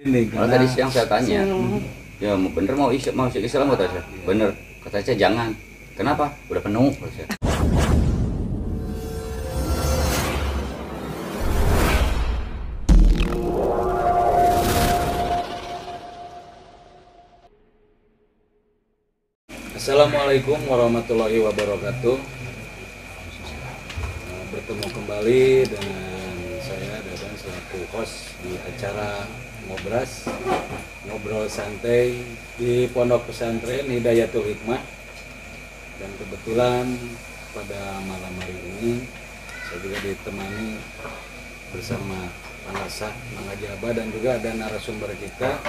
Ini Malah karena tadi siang saya tanya, ya bener mau masuk Islam kata saya. Bener, kata saya jangan. Kenapa? Udah penuh kata saya. Assalamualaikum warahmatullahi wabarakatuh. Bertemu kembali dengan saya Dadan selaku host di acara Ngobrol Santai di Pondok Pesantren Hidayatul Hikmah. Dan kebetulan pada malam hari ini saya juga ditemani bersama Panasa Mangajaba dan juga ada narasumber kita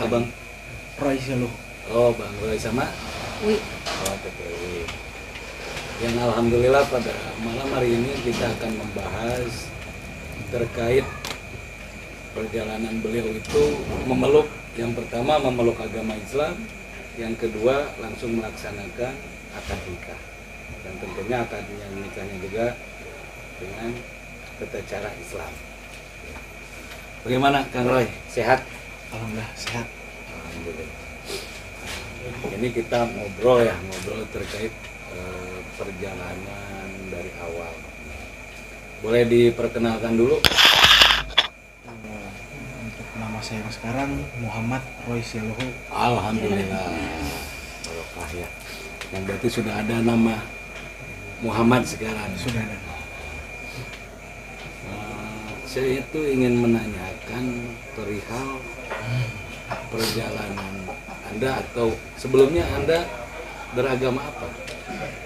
Abang Roy Seluh. Oh, Bang Roy sama Wi. Oh, TPW. Yang alhamdulillah pada malam hari ini kita akan membahas terkait perjalanan beliau itu memeluk, yang pertama memeluk agama Islam, yang kedua langsung melaksanakan akad nikah, dan tentunya akad nikahnya juga dengan tata cara Islam. Bagaimana Kang Roy? Sehat? Alhamdulillah sehat. Alhamdulillah. Ini kita ngobrol terkait perjalanan dari awal. Boleh diperkenalkan dulu? Untuk nama saya yang sekarang Muhammad Roy Seluh. Alhamdulillah. Barokah ya. Yang berarti sudah ada nama Muhammad sekarang. Sudah ada. Saya itu ingin menanyakan perihal perjalanan Anda, atau sebelumnya Anda beragama apa?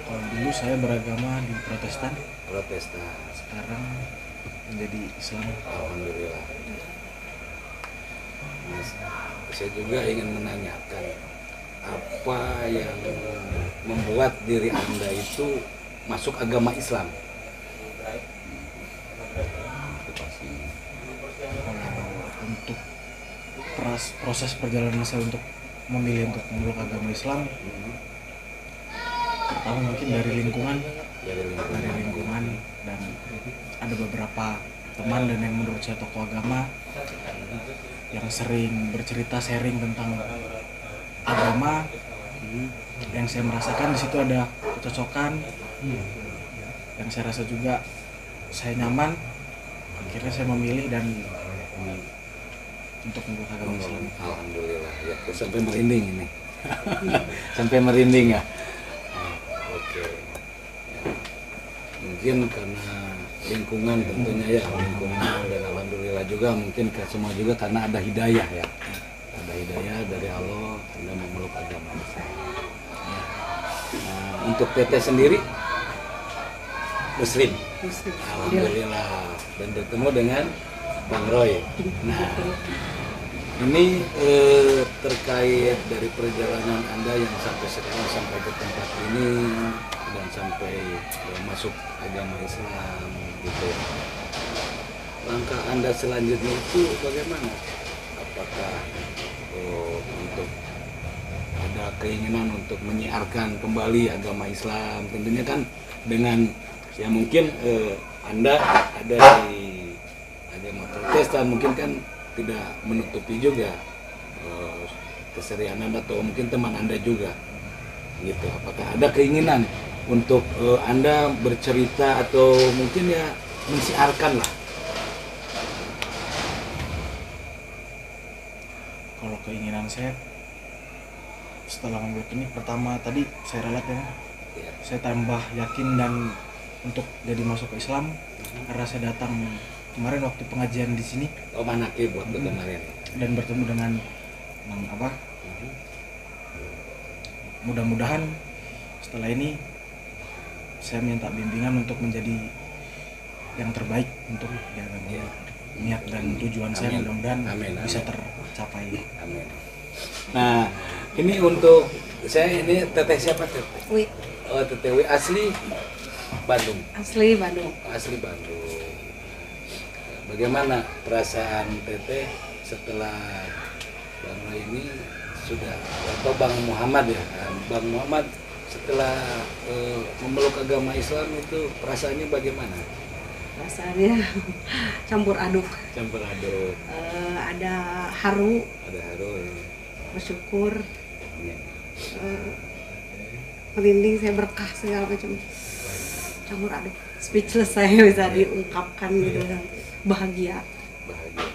Kalau dulu saya beragama di Protestan, Protestan. sekarang menjadi Islam. Alhamdulillah. Mas, saya juga ingin menanyakan apa yang membuat diri Anda itu masuk agama Islam? Untuk proses perjalanan saya untuk memilih untuk memeluk agama Islam, pertama mungkin dari lingkungan, dan ada beberapa teman dan yang menurut saya tokoh agama yang sering bercerita sharing tentang agama, yang saya merasakan di situ ada kecocokan, yang saya rasa juga saya nyaman. Akhirnya saya memilih dan untuk memeluk agama Islam. Alhamdulillah ya, sampai merinding ini. Sampai merinding ya. Oke. Ya. Mungkin karena lingkungan tentunya ya, lingkungan, dan alhamdulillah juga mungkin semua juga karena ada hidayah ya. Ada hidayah dari Allah Anda memeluk agama Islam. Ya. Nah, untuk Teteh sendiri Muslim. Alhamdulillah, dan bertemu dengan Bang Roy. Nah, ini terkait dari perjalanan Anda yang sampai sekarang, sampai ke tempat ini dan sampai masuk agama Islam gitu. Langkah Anda selanjutnya itu bagaimana? Apakah untuk ada keinginan untuk menyiarkan kembali agama Islam? Tentunya kan dengan ya mungkin Anda ada di agama Protestan, mungkin kan tidak menutupi juga keserian Anda, atau mungkin teman Anda juga gitu. Apakah ada keinginan untuk Anda bercerita atau mungkin ya mensiarkan lah? Kalau keinginan saya setelah memeluk ini, pertama tadi saya ralat ya, saya tambah yakin dan untuk jadi masuk ke Islam karena saya datang kemarin waktu pengajian di sini. Oh, manake buat kemarin. Dan bertemu dengan mudah-mudahan setelah ini saya minta bimbingan untuk menjadi yang terbaik untuk agama. Niat dan tujuan saya mudah-mudahan bisa tercapai. Amin. Nah, ini untuk saya, ini Teteh siapa Teteh? Wi. Oh, Teteh Wi asli Bandung. Asli Bandung. Asli Bandung. Bagaimana perasaan Teteh setelah Bang Roy ini sudah, atau Bang Muhammad ya? Bang Muhammad setelah memeluk agama Islam itu perasaannya bagaimana? Rasanya campur aduk. Campur aduk. Ada haru, Ada haru ya. bersyukur, Ya. merinding, saya berkah segala macam. Campur aduk. Speechless saya bisa diungkapkan gitu. Bahagia. Bahagia.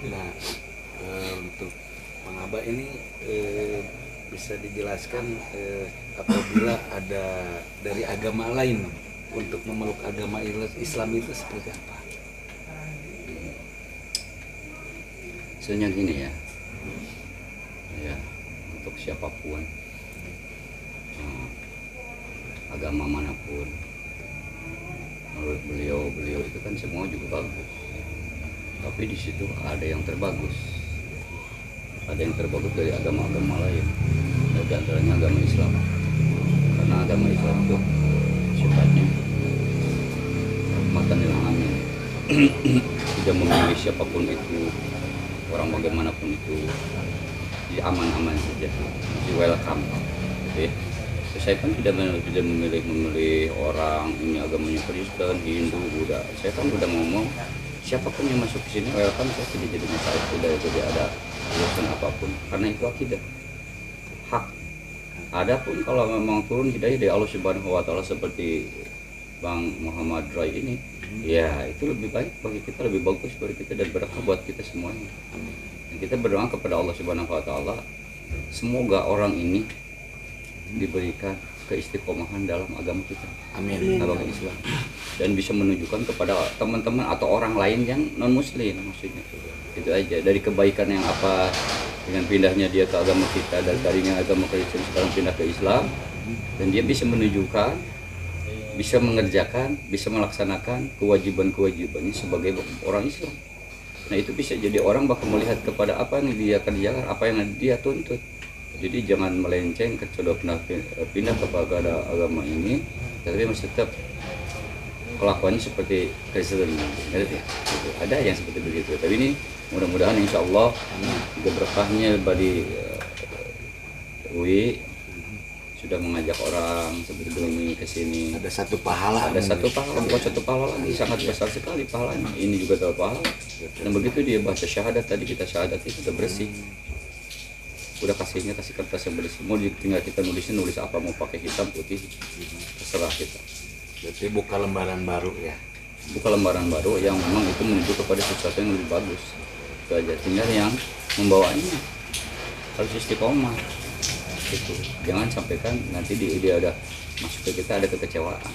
Nah, untuk Mang Aba ini bisa dijelaskan apabila ada dari agama lain untuk memeluk agama Islam itu seperti apa? Sebenarnya gini ya, untuk siapapun, agama manapun, menurut beliau itu kan semua juga bagus. Tapi di situ ada yang terbagus, ada yang terbagus dari agama-agama lain, dan di antaranya agama Islam. Karena agama Islam itu sifatnya rahmatan lil alamin, tidak memilih siapapun itu, orang bagaimanapun itu, jadi aman-aman saja, di welcome, gitu ya. Saya kan tidak memilih orang ini agamanya Kristen, Hindu, Buddha. Saya kan udah ngomong siapapun yang masuk ke sini welcome, saya tidak jadi masalah, tidak ada urusan apapun, karena itu akidah, hak. Adapun kalau memang turun hidayah dari Allah Subhanahu wa taala seperti Bang Muhammad Rai ini, ya itu lebih baik bagi kita, lebih bagus bagi kita dan berkah buat kita semuanya. Dan kita berdoa kepada Allah Subhanahu wa taala, semoga orang ini diberikan keistiqomahan dalam agama kita, Amin. agama Islam, dan bisa menunjukkan kepada teman-teman atau orang lain yang non muslim, maksudnya itu aja. Dari kebaikan yang apa dengan pindahnya dia ke agama kita, dari tadinya agama Kristen sekarang pindah ke Islam, dan dia bisa menunjukkan, bisa mengerjakan, bisa melaksanakan kewajiban-kewajibannya sebagai orang Islam. Nah itu bisa jadi orang bakal melihat kepada apa yang dia kerjakan, apa yang dia tuntut. Jadi jangan melenceng sudah pindah kepada agama ini, tapi masih tetap kelakuannya seperti Kristen. Ada yang seperti begitu. Tapi ini mudah-mudahan insya Allah juga berkahnya bagi UI sudah mengajak orang seperti ini ke sini. Ada satu pahala. Ada satu pahala, bukan satu pahala lagi, sangat besar sekali pahalanya. Ini juga tahu pahala. Dan begitu dia baca syahadat, tadi kita syahadat itu sudah bersih. Udah kasih kertas yang bersih. Mau tinggal kita nulis apa, mau pakai hitam putih, terserah kita. Berarti buka lembaran baru ya. Buka lembaran baru yang memang itu menuju kepada sesuatu yang lebih bagus. Itu aja. Tinggal yang membawanya harus istiqomah. Gitu. Jangan sampai kan nanti dia ada masuk ke kita ada kekecewaan.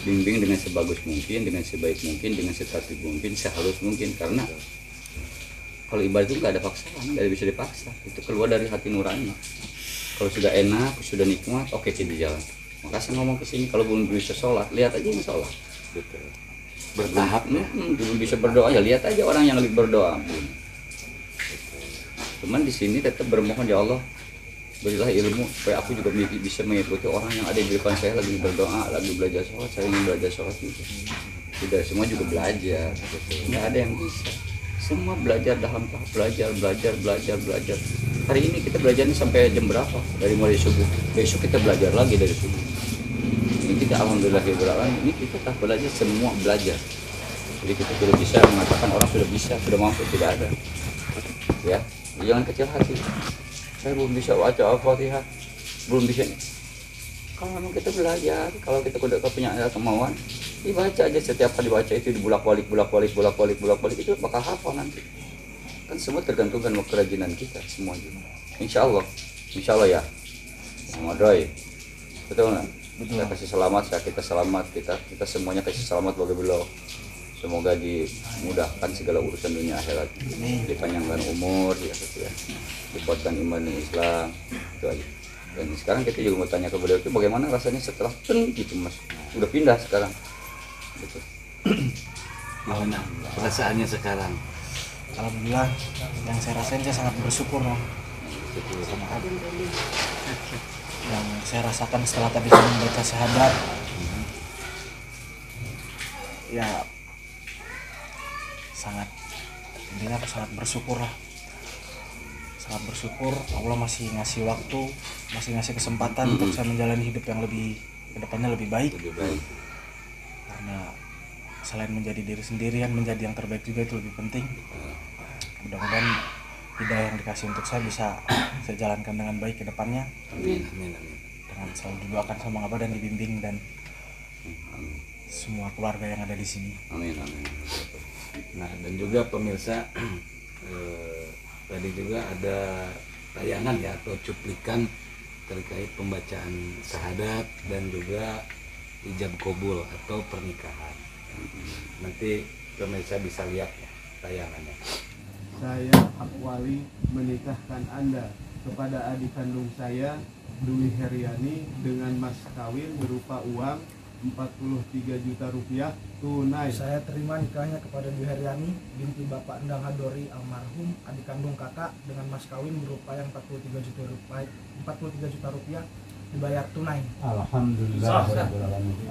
Bimbing dengan sebagus mungkin, dengan sebaik mungkin, dengan setertib mungkin, sehalus mungkin. Karena kalau ibadah itu nggak ada paksaan, nggak bisa dipaksa. Itu keluar dari hati nurani. Kalau sudah enak, sudah nikmat, oke kita jalan. Maka saya ngomong ke sini, kalau belum bisa sholat, lihat aja yang sholat. Betul. Bertahap ya. Belum bisa berdoa, ya lihat aja orang yang lagi berdoa. Cuman di sini tetap bermohon, ya Allah, berilah ilmu supaya aku juga bisa mengikuti orang yang ada di depan saya lagi berdoa, lagi belajar sholat. Saya ingin belajar sholat juga. Tidak semua juga belajar, nggak ada yang bisa. Semua belajar dalam tahap belajar. Hari ini kita belajarnya sampai jam berapa? Dari mulai subuh. Besok kita belajar lagi dari subuh. Ini kita alhamdulillah ini kita tak belajar, semua belajar. Jadi kita sudah bisa mengatakan orang sudah bisa, sudah mampu, tidak ada. Ya, jangan kecil hati. Saya belum bisa baca Al-Fatihah, belum bisa. Kalau memang kita belajar, kalau kita udah punya kemauan, dibaca aja, setiap kali dibaca itu dibulak-balik itu bakal hafal nanti. Kan semua tergantung dengan kerajinan kita semua juga. Insya Allah ya. Muhammad Roy, betul nggak? Saya kasih selamat, kita selamat, kita semuanya kasih selamat bagi beliau. Semoga dimudahkan segala urusan dunia akhirat, dipanjangkan umur, ya gitu ya, dikuatkan iman dan Islam, itu aja. Dan sekarang kita juga mau tanya ke beliau itu bagaimana rasanya setelah gitu mas, udah pindah sekarang. Gitu. Gimana perasaannya sekarang? Alhamdulillah, yang saya rasain saya sangat bersyukur loh sama Abi. Yang saya rasakan setelah tadi saya membaca syahadat, ya intinya aku sangat bersyukur lah. Sangat bersyukur Allah masih ngasih waktu, masih ngasih kesempatan untuk saya menjalani hidup yang lebih kedepannya lebih baik. Lebih baik. Karena selain menjadi diri sendiri kan menjadi yang terbaik juga itu lebih penting. Mudah-mudahan hidayah yang dikasih untuk saya bisa saya jalankan dengan baik ke depannya. Amin, amin, amin. Dengan selalu didoakan sama Abah dan dibimbing dan semua keluarga yang ada di sini. Amin, amin. Nah, dan juga pemirsa, tadi juga ada tayangan ya atau cuplikan terkait pembacaan syahadat dan juga ijab kabul atau pernikahan. Nanti pemirsa bisa lihat ya tayangannya. Saya Akwali menikahkan Anda kepada adik kandung saya Dwi Heriani dengan mas kawin berupa uang 43 juta rupiah tunai. Saya terima nikahnya kepada Dwi Heriani binti Bapak Endang Hadori almarhum adik kandung kakak dengan mas kawin berupa yang 43 juta rupiah dibayar tunai. Alhamdulillah.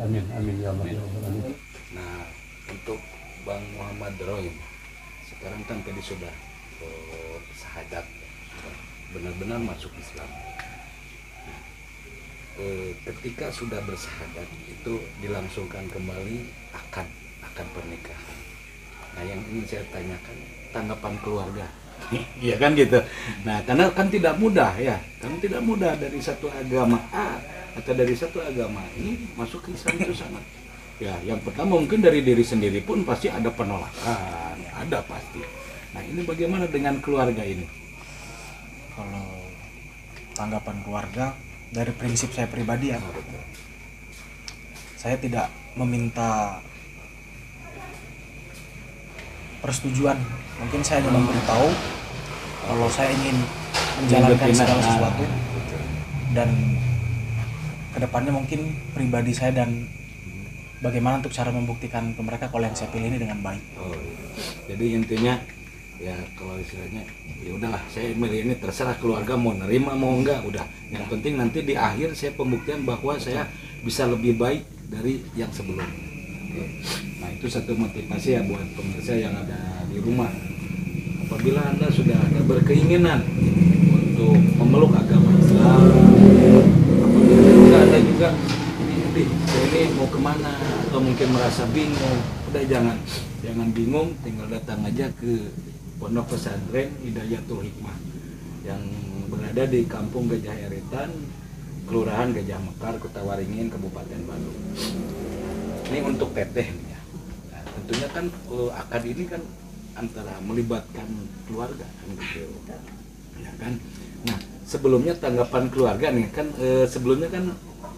Amin amin ya Allah. Nah, untuk Bang Muhammad Roy, sekarang kan tadi sudah syahadat, benar-benar masuk Islam. Ketika sudah bersyahadat itu dilangsungkan kembali akad pernikahan. Nah, yang ingin saya tanyakan tanggapan keluarga. Iya kan gitu. Nah, karena kan tidak mudah ya, kan tidak mudah dari satu agama A atau dari satu agama ini masuk ke Islam itu sangat. Ya, yang pertama mungkin dari diri sendiri pun pasti ada penolakan, ada pasti. Nah, ini bagaimana dengan keluarga ini? Kalau tanggapan keluarga dari prinsip saya pribadi ya, saya tidak meminta persetujuan. Mungkin saya hanya memberitahu kalau saya ingin menjalankan segala sesuatu dan kedepannya mungkin pribadi saya dan bagaimana untuk cara membuktikan ke mereka kalau yang saya pilih ini dengan baik. Oh, jadi intinya ya kalau istilahnya ya udahlah saya milih ini terserah keluarga mau nerima mau enggak udah. Yang penting nanti di akhir saya pembuktian bahwa saya bisa lebih baik dari yang sebelumnya. Oke. Nah itu satu motivasi ya buat pemirsa yang ada di rumah. Apabila Anda sudah ada berkeinginan untuk memeluk agama Islam, apabila Anda juga saya ini mau kemana atau mungkin merasa bingung, udah jangan bingung, tinggal datang aja ke Pondok Pesantren Hidayatul Hikmah yang berada di Kampung Gajah Eretan, Kelurahan Gajah Mekar, Kota Waringin, Kabupaten Bandung. Ini untuk teteh nih ya. Nah, tentunya kan akad ini kan antara melibatkan keluarga kan gitu. Ya kan. Nah, sebelumnya tanggapan keluarga nih kan sebelumnya kan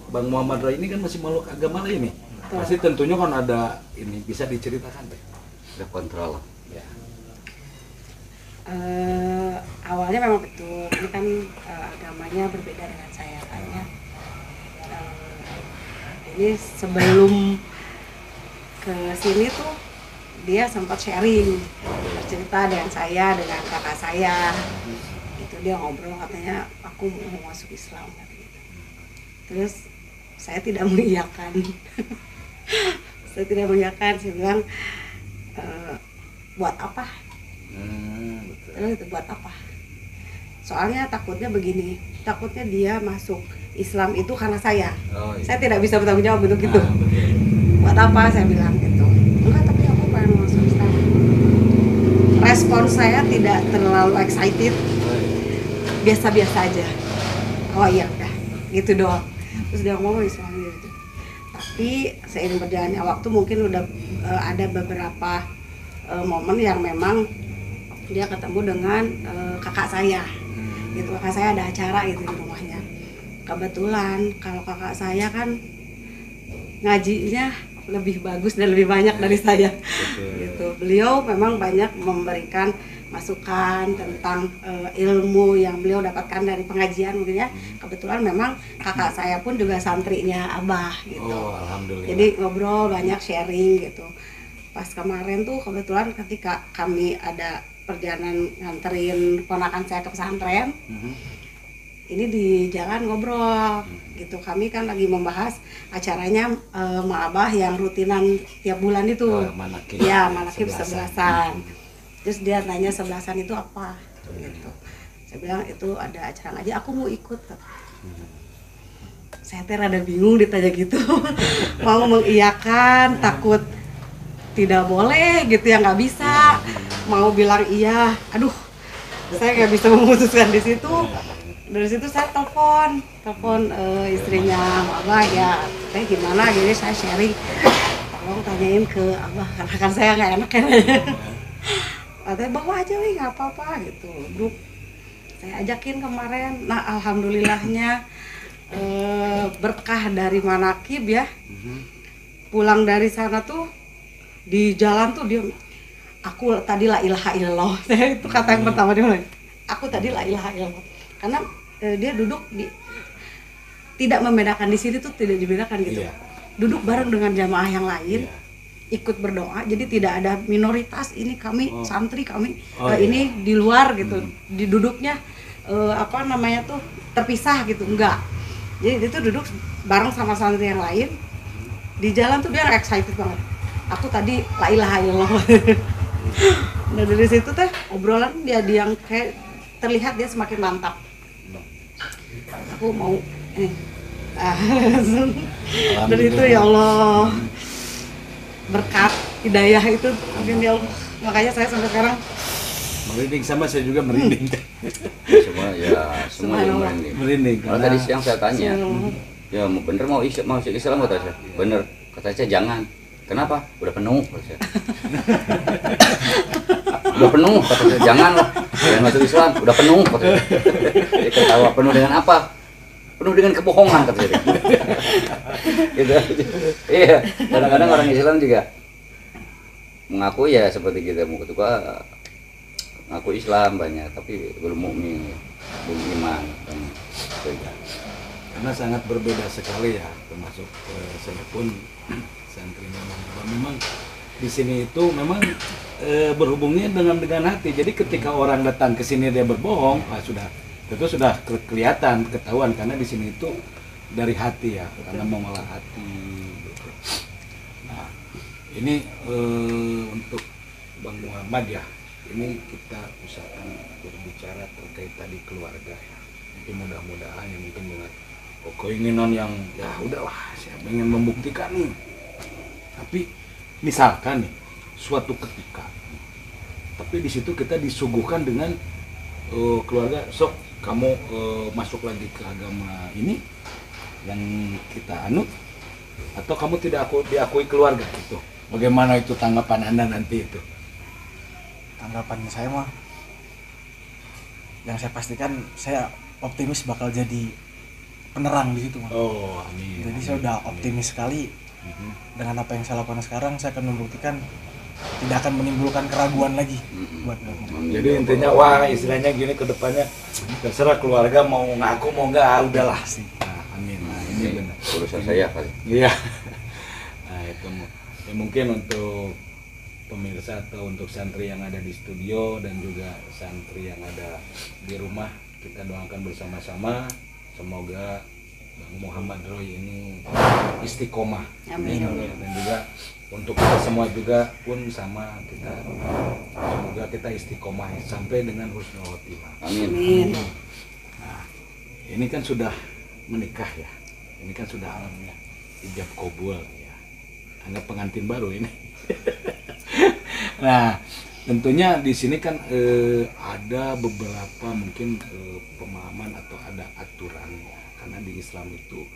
Bang Muhammad Roy ini kan masih meluk agama lain nih. Pasti tentunya kan ada ini bisa diceritakan deh. Ada kontrol. Ya. Awalnya memang betul ini kan agamanya berbeda dengan saya kayaknya. Ini sebelum ke sini tuh dia sempat sharing cerita dengan saya dengan kakak saya. Itu dia ngobrol katanya aku mau masuk Islam gitu. Terus saya tidak mengiyakan. Saya bilang buat apa? Terus itu buat apa? Soalnya takutnya begini, takutnya dia masuk Islam itu karena saya. Oh, iya. Saya tidak bisa bertanggung jawab untuk itu. Buat apa saya bilang gitu? Enggak, tapi aku pengen masuk Islam. Respon saya tidak terlalu excited, biasa-biasa aja. Oh iya udah, gitu doang. Terus dia ngomong Islam gitu. Tapi seiring berjalannya waktu mungkin udah ada beberapa momen yang memang dia ketemu dengan kakak saya. Gitu, kakak saya ada acara gitu di rumahnya. Kebetulan kalau kakak saya kan ngajinya lebih bagus dan lebih banyak dari saya. Gitu. Beliau memang banyak memberikan masukan tentang ilmu yang beliau dapatkan dari pengajian mungkin ya. Kebetulan memang kakak saya pun juga santrinya Abah gitu. Oh, alhamdulillah. Jadi ngobrol banyak sharing gitu. Pas kemarin tuh kebetulan ketika kami ada perjalanan nganterin ponakan saya ke pesantren, ini di jalan ngobrol gitu. Kami kan lagi membahas acaranya Ma'abah yang rutinan tiap bulan itu. Manakib. Ya, manakib 11-an. Terus dia nanya 11-an itu apa gitu. Saya bilang itu ada acara ngaji, aku mau ikut. Saya rada bingung ditanya gitu. Mau mengiyakan, takut tidak boleh gitu ya, nggak bisa. Mau bilang iya, aduh saya nggak bisa memutuskan di situ. Dari situ saya telepon istrinya Abah, ya teh gimana gini, saya sharing, tolong tanyain ke Abah karena kan saya nggak enak ya. Katanya bawa aja wih, nggak apa-apa gitu. Duduk, saya ajakin kemarin. Nah alhamdulillahnya berkah dari manakib ya. Pulang dari sana tuh di jalan tuh dia, aku tadi la ilaha illallah. Itu kata yang pertama dia bilang, aku tadi la ilaha illallah. Karena dia duduk di, tidak membedakan di sini tuh, tidak dibedakan gitu. Iya. Duduk bareng dengan jamaah yang lain, ikut berdoa. Jadi tidak ada minoritas, ini kami santri, kami ini di luar gitu. Di duduknya apa namanya tuh terpisah gitu, enggak. Jadi itu duduk bareng sama santri yang lain. Di jalan tuh dia excited banget. Aku tadi la ilaha illallah. Nah dari situ teh obrolan dia yang kayak terlihat dia semakin mantap. Aku mau dari itu ya Allah berkat hidayah itu mungkin ya Allah. Makanya saya sampai sekarang Merinding, sama saya juga merinding. Semua yang merinding. Merinding. Kalau tadi siang saya tanya, ya mau bener mau masuk Islam kata saya. Bener, kata saya jangan. Kenapa? Udah penuh kata saya. Udah penuh kata saya, jangan lah. Jangan masuk Islam, udah penuh kata saya. Dia ketawa, penuh dengan apa? Penuh dengan kebohongan kata saya. Gitu. Iya, kadang-kadang orang Islam juga mengaku ya seperti kita mau ketua ngaku Islam banyak, tapi belum mukmin, belum iman banyak. Karena sangat berbeda sekali ya, termasuk saya pun santrinya memang di sini itu memang berhubungnya dengan hati. Jadi ketika orang datang ke sini dia berbohong, itu sudah kelihatan, ketahuan, karena di sini itu dari hati ya, karena mengolah hati. Gitu. Nah, ini untuk Bang Muhammad ya, ini kita usahakan berbicara terkait tadi keluarga ya. Mungkin mudah-mudahan ya, mungkin dengan keinginan yang ya udahlah saya ingin membuktikan nih. Tapi misalkan nih suatu ketika, tapi di situ kita disuguhkan dengan keluarga, sok kamu masuk lagi ke agama ini yang kita anut, atau kamu tidak diakui keluarga gitu. Bagaimana itu tanggapan Anda nanti itu? Tanggapan saya mah, yang saya pastikan saya optimis bakal jadi penerang di situ mah. Oh, amin. Jadi saya udah optimis sekali dengan apa yang saya lakukan sekarang. Saya akan membuktikan tidak akan menimbulkan keraguan lagi buat mereka. Jadi intinya wah istilahnya gini, ke depannya terserah keluarga mau ngaku mau enggak, udahlah sih. Nah, amin. Nah, ini benar. Urusan saya kali. Iya. Nah, itu ya, mungkin untuk pemirsa atau untuk santri yang ada di studio dan juga santri yang ada di rumah, kita doakan bersama-sama semoga Bang Muhammad Roy ini istiqomah. Amin. Dan juga untuk kita semua juga pun sama, kita semoga kita istiqomah sampai dengan husnul khotimah. Amin. Nah, ini kan sudah menikah ya. Ini kan sudah alamnya ijab kabul ya. Anggap pengantin baru ini. Nah, tentunya di sini kan ada beberapa mungkin pemahaman atau ada aturannya. Karena di Islam itu,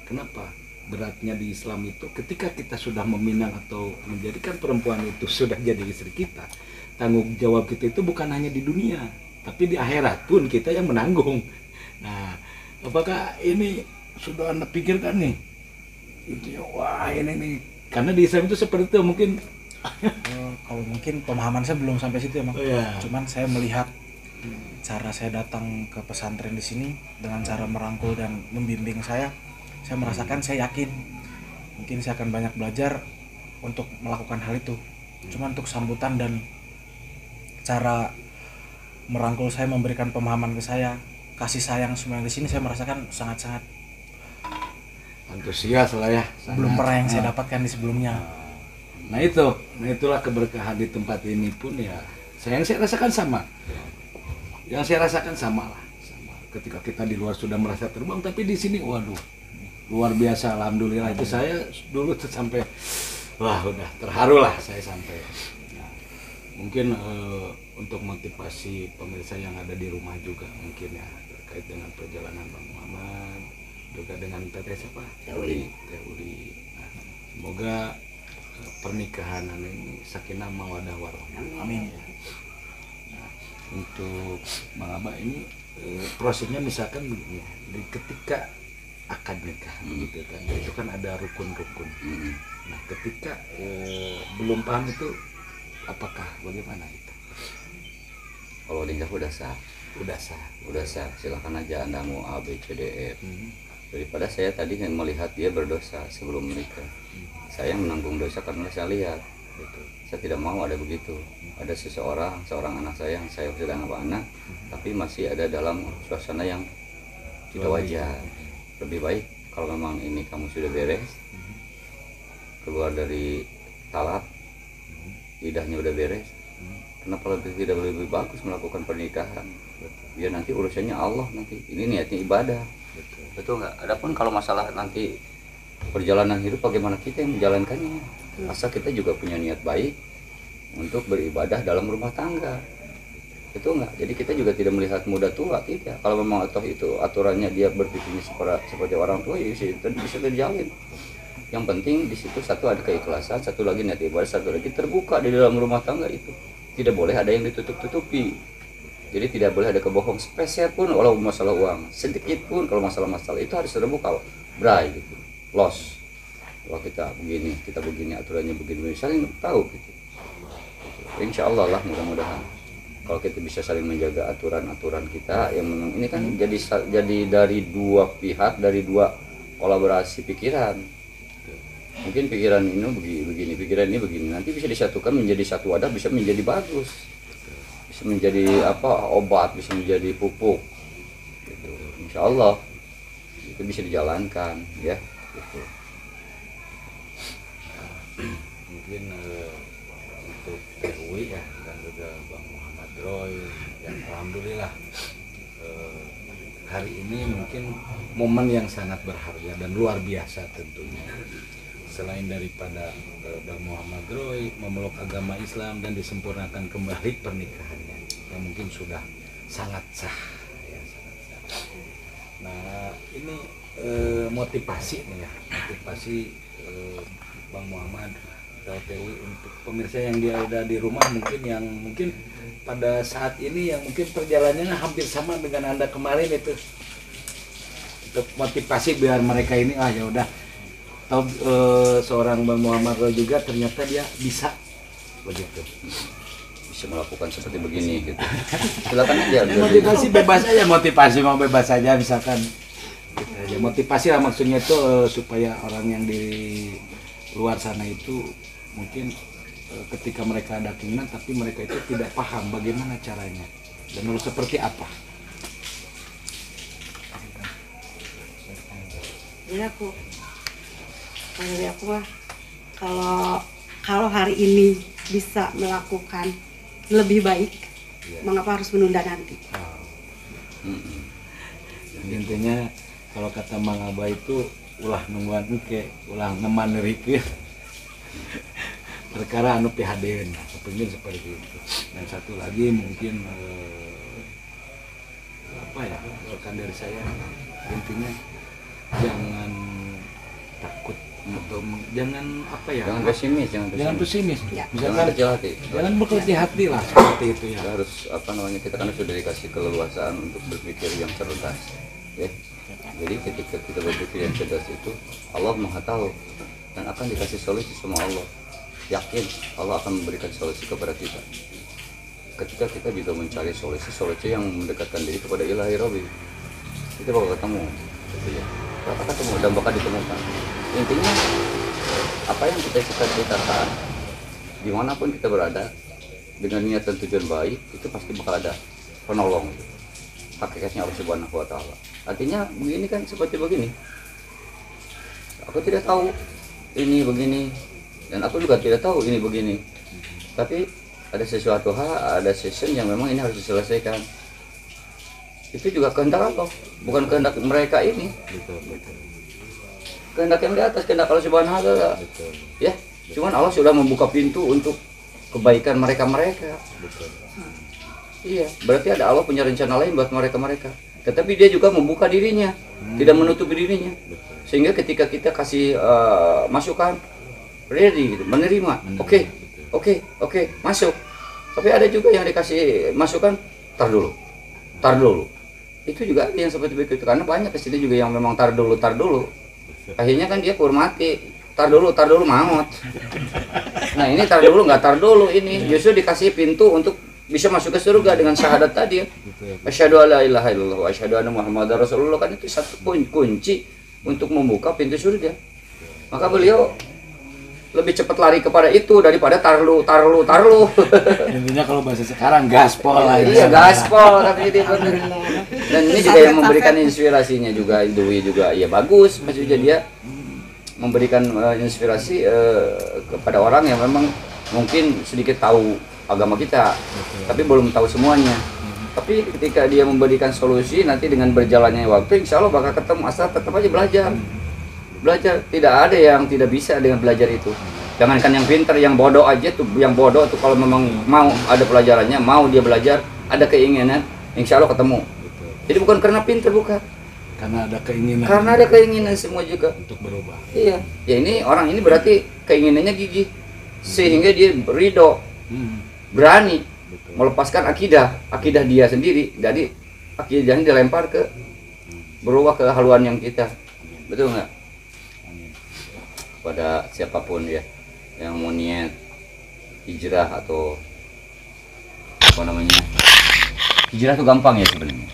kenapa beratnya di Islam itu, ketika kita sudah meminang atau menjadikan perempuan itu sudah jadi istri kita, tanggung jawab kita itu bukan hanya di dunia, tapi di akhirat pun kita yang menanggung. Nah, apakah ini sudah Anda pikirkan nih? Itu ya, wah ini nih, karena di Islam itu seperti itu mungkin. Kalau mungkin pemahaman saya belum sampai situ ya, Bang. Oh, iya. Cuman saya melihat cara saya datang ke pesantren di sini dengan cara merangkul dan membimbing saya merasakan, saya yakin mungkin saya akan banyak belajar untuk melakukan hal itu. Cuman untuk sambutan dan cara merangkul saya, memberikan pemahaman ke saya, kasih sayang semua yang di sini, saya merasakan sangat-sangat Antusias lah ya. belum pernah yang saya dapatkan di sebelumnya. Nah itulah keberkahan di tempat ini pun ya. Yang saya rasakan sama. Yang saya rasakan sama lah. Sama. Ketika kita di luar sudah merasa terbang, tapi di sini waduh luar biasa, alhamdulillah. Itu saya dulu sampai Wah, udah terharu lah saya sampai. Nah, mungkin untuk motivasi pemirsa yang ada di rumah juga mungkin ya terkait dengan perjalanan Bang Muhammad juga dengan teteh siapa? Teh Uli. Nah, semoga pernikahan ini sakinah mawaddah warahmah. Amin. Nah, untuk Bang Abah ini prosesnya misalkan begini, ketika akad nikah gitu kan, itu kan ada rukun-rukun. Nah, ketika belum paham itu apakah bagaimana itu? Kalau nikah udah sah, Udah sah. silakan aja Anda mau A B C D E. Daripada saya tadi yang melihat dia berdosa sebelum menikah, saya yang menanggung dosa karena saya lihat. Saya tidak mau ada begitu. Ada seorang anak saya yang saya sedang anak, tapi masih ada dalam suasana yang tidak wajar. Lebih baik kalau memang ini kamu sudah beres, keluar dari talak, idahnya udah beres, kenapa tidak lebih bagus melakukan pernikahan? Biar nanti urusannya Allah, nanti ini niatnya ibadah. Betul nggak? Adapun kalau masalah nanti perjalanan hidup bagaimana kita yang menjalankannya, asal kita juga punya niat baik untuk beribadah dalam rumah tangga. Itu enggak, jadi kita juga tidak melihat muda tua, tidak. Kalau memang atau itu aturannya dia berpikirnya seperti orang tua, ya bisa terjalin. Yang penting di situ satu ada keikhlasan, satu lagi niat ibadah, satu lagi terbuka di dalam rumah tangga itu. Tidak boleh ada yang ditutup-tutupi. Jadi tidak boleh ada kebohongan spesial pun kalau masalah uang, sedikit pun kalau masalah-masalah itu harus terbuka, bray gitu, los. Kalau kita begini aturannya begini, saling tahu gitu. Insya Allah lah mudah-mudahan. Kalau kita bisa saling menjaga aturan-aturan kita yang memang ini kan jadi dari dua pihak, dari dua kolaborasi pikiran. Mungkin pikiran ini begini, pikiran ini begini, nanti bisa disatukan menjadi satu wadah, bisa menjadi bagus, bisa menjadi obat, bisa menjadi pupuk. Gitu. Insya Allah itu bisa dijalankan, ya. Gitu. Mungkin untuk Teh Uli ya dan juga Bang Muhammad Roy yang alhamdulillah hari ini mungkin momen yang sangat berharga dan luar biasa tentunya. Selain daripada Bang Muhammad Roy memeluk agama Islam dan disempurnakan kembali pernikahannya yang mungkin sudah sangat sah ya, sangat sah. Nah ini motivasi nih ya, motivasi Bang Muhammad Tewi untuk pemirsa yang dia ada di rumah mungkin pada saat ini yang mungkin perjalanannya hampir sama dengan Anda kemarin itu, untuk motivasi biar mereka ini ya udah tahu seorang Bang Muhammad juga ternyata dia bisa begitu, bisa melakukan seperti begini gitu. Silakan aja. Motivasi bebas aja, motivasi mau bebas aja misalkan gitu aja. Motivasi lah maksudnya itu supaya orang yang di luar sana itu mungkin ketika mereka ada keinginan tapi mereka itu tidak paham bagaimana caranya dan harus seperti apa. Ya aku mah kalau hari ini bisa melakukan lebih baik, mengapa harus menunda nanti? Intinya kalau kata Mang Abah itu ulah nungguan ke ulah ngeman ripir perkara anu pihadeun, kepengin seperti itu. Dan satu lagi mungkin rekan dari saya intinya jangan takut atau jangan jangan pesimis, jangan pesimis. Ya. Jangan kecil hati. Jangan berkecil hati lah seperti itu ya. Kita harus kita kan sudah dikasih keleluasaan untuk berpikir yang cerdas, ya. Jadi ketika kita berpikir yang cerdas itu Allah Maha tahu dan akan dikasih solusi sama Allah. Yakin Allah akan memberikan solusi kepada kita. Ketika kita juga mencari solusi yang mendekatkan diri kepada Ilahi Rabbi, kita bakal ketemu, gitu ya. Bakal ketemu dan bakal ditemukan. Intinya apa yang kita cita-citakan, dimanapun kita berada, dengan niat dan tujuan baik, itu pasti bakal ada penolong. Hakikatnya Allah Subhanahu Wa Taala. Artinya begini kan seperti begini. Aku tidak tahu ini begini dan aku juga tidak tahu ini begini. Tapi ada sesuatu hal, ada season yang memang ini harus diselesaikan. Itu juga kehendak Allah, bukan kehendak mereka ini. Betul. Kehendak yang di atas, kehendak Allah Subhanahu Wa Taala. Betul. Ya, Cuman Allah sudah membuka pintu untuk kebaikan mereka-mereka. Betul. Iya, berarti ada Allah punya rencana lain buat mereka-mereka. Tetapi dia juga membuka dirinya, tidak menutupi dirinya. Sehingga ketika kita kasih masukan, ready gitu, menerima. Oke, masuk. Tapi ada juga yang dikasih masukan, tar dulu. Itu juga ada yang seperti begitu, karena banyak kesini juga yang memang tar dulu. Akhirnya kan dia kurmati, tar dulu maut. Nah ini tar dulu nggak tar dulu ini, justru dikasih pintu untuk bisa masuk ke surga dengan syahadat tadi ya. Asyhadu alla ilaha illallah wa asyhadu anna muhammadar rasulullah, kan itu satu kunci untuk membuka pintu surga. Maka beliau lebih cepat lari kepada itu daripada tarlu. Intinya kalau bahasa sekarang gaspol lah. Iya gaspol, tapi itu benar. Dan ini juga yang memberikan inspirasinya juga, Dwi juga ya bagus, maksudnya dia memberikan inspirasi kepada orang yang memang mungkin sedikit tahu agama kita, tapi belum tahu semuanya. Tapi ketika dia memberikan solusi, nanti dengan berjalannya waktu, insya Allah bakal ketemu, asal tetap aja belajar. Tidak ada yang tidak bisa dengan belajar itu. Jangankan yang pintar, yang bodoh aja tuh, kalau memang mau ada pelajarannya, mau dia belajar, ada keinginan, insya Allah ketemu. Jadi bukan karena pintar, bukan. Karena ada keinginan semua juga untuk berubah. Iya, ya ini orang ini berarti keinginannya gigih, sehingga dia ridho, berani melepaskan akidah dia sendiri. Jadi akidahnya dilempar ke berubah ke haluan yang kita, betul nggak? Pada siapapun ya yang mau niat hijrah atau apa namanya, hijrah itu gampang ya sebenarnya.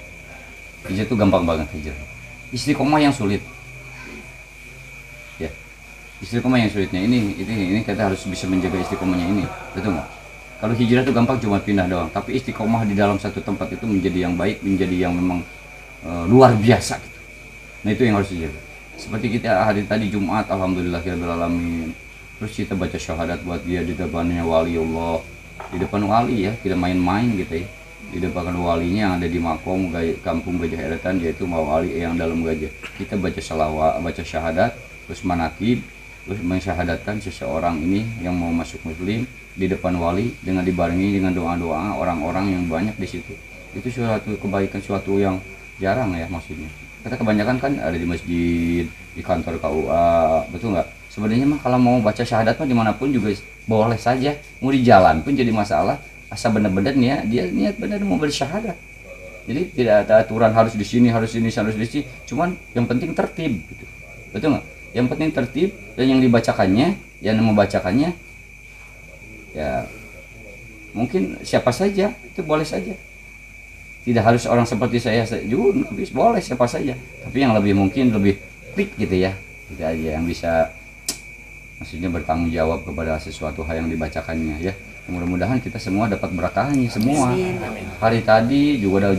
Hijrah itu gampang banget hijrah. Istiqomah yang sulit. Ya, istiqomah yang sulitnya ini kita harus bisa menjaga istiqomahnya ini, betul nggak? Kalau hijrah itu gampang cuma pindah doang, tapi istiqomah di dalam satu tempat itu menjadi yang baik, menjadi yang memang luar biasa gitu. Nah itu yang harus dijaga. Seperti kita hari tadi Jumat, alhamdulillahirabbil alamin. Terus kita baca syahadat buat dia di depannya waliullah, di depan wali ya, tidak main-main gitu ya. Di depan walinya yang ada di Makom Kampung Gajah Eretan, yaitu wali yang dalam gajah. Kita baca salawat, baca syahadat, terus manakib, terus mensyahadatkan seseorang ini yang mau masuk muslim di depan wali dengan dibarengi dengan doa-doa orang-orang yang banyak di situ. Itu suatu kebaikan, suatu yang jarang ya maksudnya. Kita kebanyakan kan ada di masjid, di kantor KUA, betul nggak? Sebenarnya mah kalau mau baca syahadat mah dimanapun juga boleh saja. Mau di jalan pun jadi masalah, asal benar-benar dia niat benar mau bersyahadat. Jadi tidak ada aturan harus di sini, harus di sini. Cuman yang penting tertib, gitu. Betul nggak? Yang penting tertib, dan yang dibacakannya, yang membacakannya, ya mungkin siapa saja itu boleh saja. Tidak harus orang seperti saya juga, boleh siapa saja. Tapi yang lebih mungkin lebih klik gitu ya, itu aja yang bisa, maksudnya bertanggung jawab kepada sesuatu hal yang dibacakannya ya. Mudah-mudahan kita semua dapat berkahnya semua. Hari tadi juga ada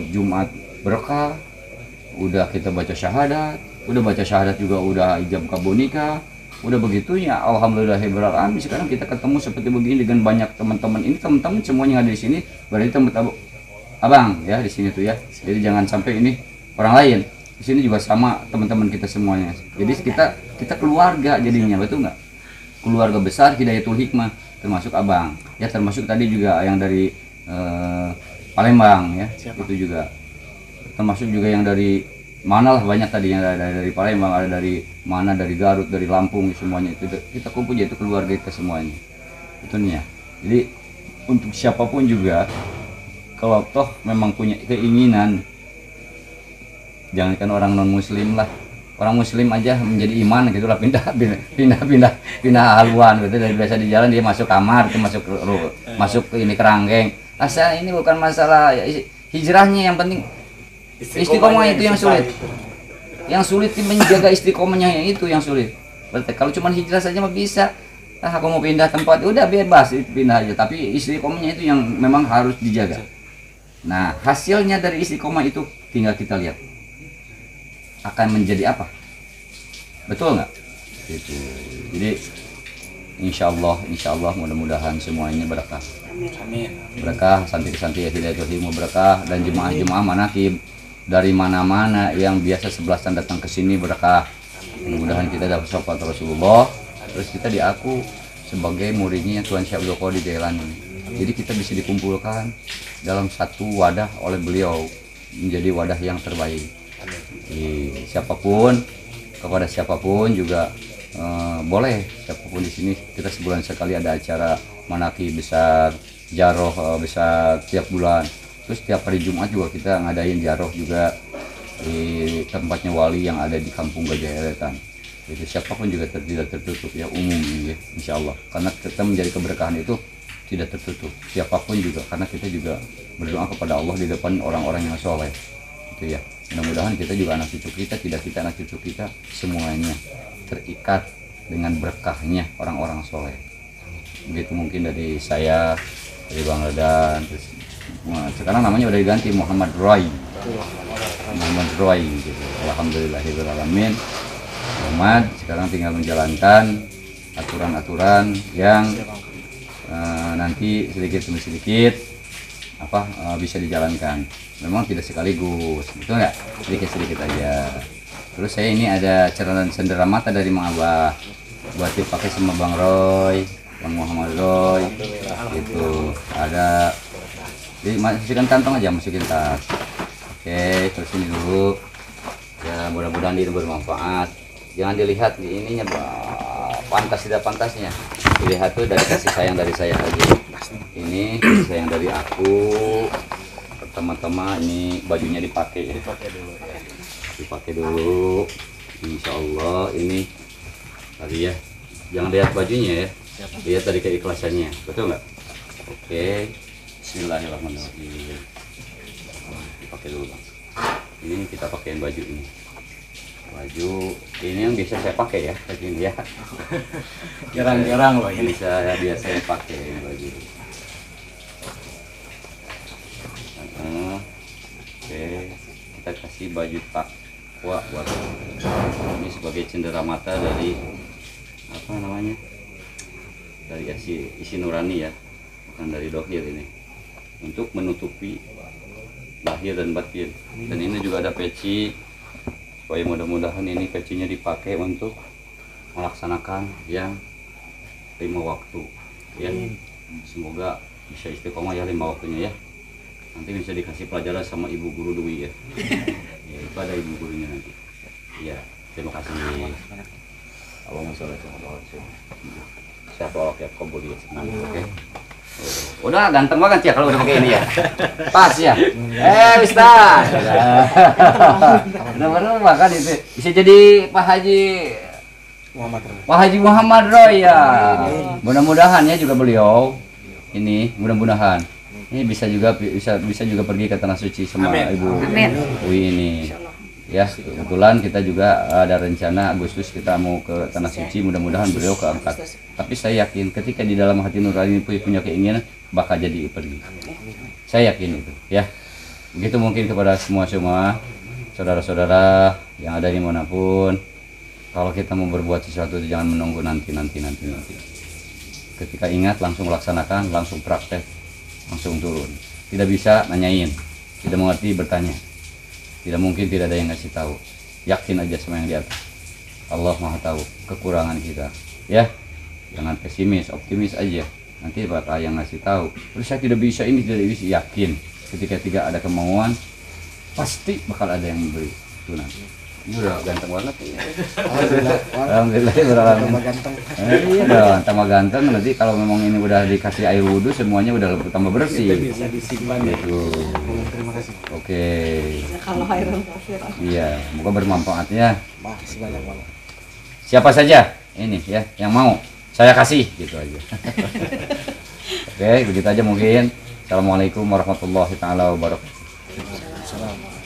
Jumat berkah, udah kita baca syahadat, juga udah ijab kabul nikah. Udah begitunya, alhamdulillahirobbilalamin. Sekarang kita ketemu seperti begini dengan banyak teman-teman. Ini teman-teman semuanya yang ada di sini, berarti teman-teman abang ya di sini tuh ya. Jadi jangan sampai ini orang lain. Di sini juga sama teman-teman kita semuanya. Jadi kita keluarga jadinya, betul nggak? Keluarga besar Hidayatul Hikmah, termasuk abang. Ya termasuk tadi juga yang dari Palembang ya. Siapa? Itu juga. Termasuk juga yang dari mana lah, banyak tadi yang ada dari Palembang, ada dari mana, dari Garut, dari Lampung, semuanya itu kita kumpul, yaitu keluarga kita semuanya. Betulnya. Jadi untuk siapapun juga, kalau toh memang punya keinginan, jangankan orang non muslim lah, orang muslim aja menjadi iman gitulah, pindah haluan gitu. Dari biasa di jalan dia masuk kamar, dia masuk ke ini keranggeng. Asal ini bukan masalah hijrahnya, yang penting istiqomah itu yang sulit. Yang sulit menjaga istiqomahnya, yang itu yang sulit. Berarti kalau cuma hijrah saja mah bisa. Aku mau pindah tempat, udah bebas pindah aja. Tapi istiqomahnya itu yang memang harus dijaga. Nah, hasilnya dari istiqomah itu tinggal kita lihat akan menjadi apa. Betul nggak? Gitu. Jadi insya Allah mudah-mudahan semuanya berkah. Amin. Berkah, santri-santri Hidayatul Hikmah berkah, dan jemaah-jemaah manakib dari mana-mana yang biasa sebelasan datang ke sini berkah. Mudah-mudahan kita dapat syafaat Rasulullah. terus kita diaku sebagai muridnya Tuan Syekh Abdul Qadir Jailani. Jadi kita bisa dikumpulkan dalam satu wadah oleh beliau menjadi wadah yang terbaik. Jadi, kepada siapapun juga boleh, siapapun di sini kita sebulan sekali ada acara manaki besar, jaroh besar tiap bulan. Terus tiap hari Jumat juga kita ngadain jaroh juga di tempatnya wali yang ada di Kampung Gajah Eretan. Jadi siapapun juga tidak tertutup ya, umum ya, insya Allah. Karena kita menjadi keberkahan itu tidak tertutup, siapapun juga, karena kita juga berdoa kepada Allah di depan orang-orang yang soleh. Itu ya. Mudah-mudahan kita juga anak cucu kita, tidak kita anak cucu kita, semuanya terikat dengan berkahnya orang-orang soleh. Begitu mungkin dari saya, dari Bang Radan, terus, sekarang namanya udah diganti Muhammad Roy. Muhammad Roy gitu. Alhamdulillahirrahmanirrahim. Muhammad sekarang tinggal menjalankan aturan-aturan yang nanti sedikit demi sedikit bisa dijalankan. Memang tidak sekaligus, betul nggak? Sedikit-sedikit aja. Terus saya ini ada cenderamata dari Mang Abah buat dipakai sama Bang Roy, Bang Muhammad Roy, gitu. Ada, masukin kantong aja, masukin tas. Oke, terus ini dulu. Ya mudah-mudahan ini bermanfaat. Jangan dilihat di ininya, pantas tidak pantasnya. Dilihat tuh dari kasih sayang dari saya aja. Ini kasih sayang dari aku. Pertama-tama ini bajunya dipakai ya. Dipakai dulu. Insya Allah ini tadi ya. Jangan lihat bajunya ya. Lihat dari keikhlasannya. Betul nggak? Oke. Bismillahirrahmanirrahim. Dipakai dulu Bang. Ini kita pakaiin baju ini. Baju ini yang biasa saya pakai ya, begini ya. Jarang-jarang loh ini. Bisa biasa saya pakai baju. Oke, kita kasih baju takwa buat ini sebagai cenderamata dari apa namanya? Dari isi nurani ya, bukan dari dohir ini. Untuk menutupi lahir dan batin. Dan ini juga ada peci. Supaya mudah-mudahan ini pecinya dipakai untuk melaksanakan yang 5 waktu ya. Semoga bisa istiqomah ya 5 waktunya ya. Nanti bisa dikasih pelajaran sama Ibu Guru Dwi ya. Ya itu ada ibu gurunya nanti. Ya, terima kasih. Allahumma sholli ala Siapa Allah ya kabul ya. Oke. Udah ganteng banget ya kalau udah pakai ini ya. Pas ya. Ustaz. Benar-benar makan itu. Bisa jadi Pak Haji Muhammad Roy ya. Mudah-mudahan ya juga beliau ini mudah-mudahan ini bisa juga pergi ke Tanah Suci sama Ibu Wi ini. Ya, kebetulan kita juga ada rencana Agustus kita mau ke Tanah Suci, mudah-mudahan beliau keangkat. Tapi saya yakin ketika di dalam hati nurani punya keinginan bakal jadi pergi. Saya yakin itu, ya. Begitu mungkin kepada semua saudara-saudara yang ada dimanapun. Kalau kita mau berbuat sesuatu jangan menunggu nanti. Ketika ingat langsung laksanakan, langsung praktek, langsung turun. Tidak bisa nanyain, tidak mengerti bertanya. Tidak mungkin tidak ada yang ngasih tahu. Yakin aja sama yang di atas. Allah Maha tahu kekurangan kita. Ya, jangan pesimis, optimis aja. Nanti bakal yang ngasih tahu. Terus saya tidak bisa ini, tidak bisa. Yakin. Ketika tidak ada kemauan, pasti bakal ada yang memberi. Itu nanti. Ini udah ganteng banget. Alhamdulillah. Tambah ganteng. Iya dong, tambah ganteng. Nanti kalau memang ini udah dikasih air wudhu, semuanya udah tambah bersih. Bisa disimpan Gitu. Terima kasih. Oke. Kalau airun kafir. Iya, semoga bermanfaat ya. Makasih banyak banget. Siapa saja ini ya yang mau saya kasih gitu aja. Oke, begitu aja mungkin. Assalamualaikum warahmatullahi taala wabarakatuh. Salam.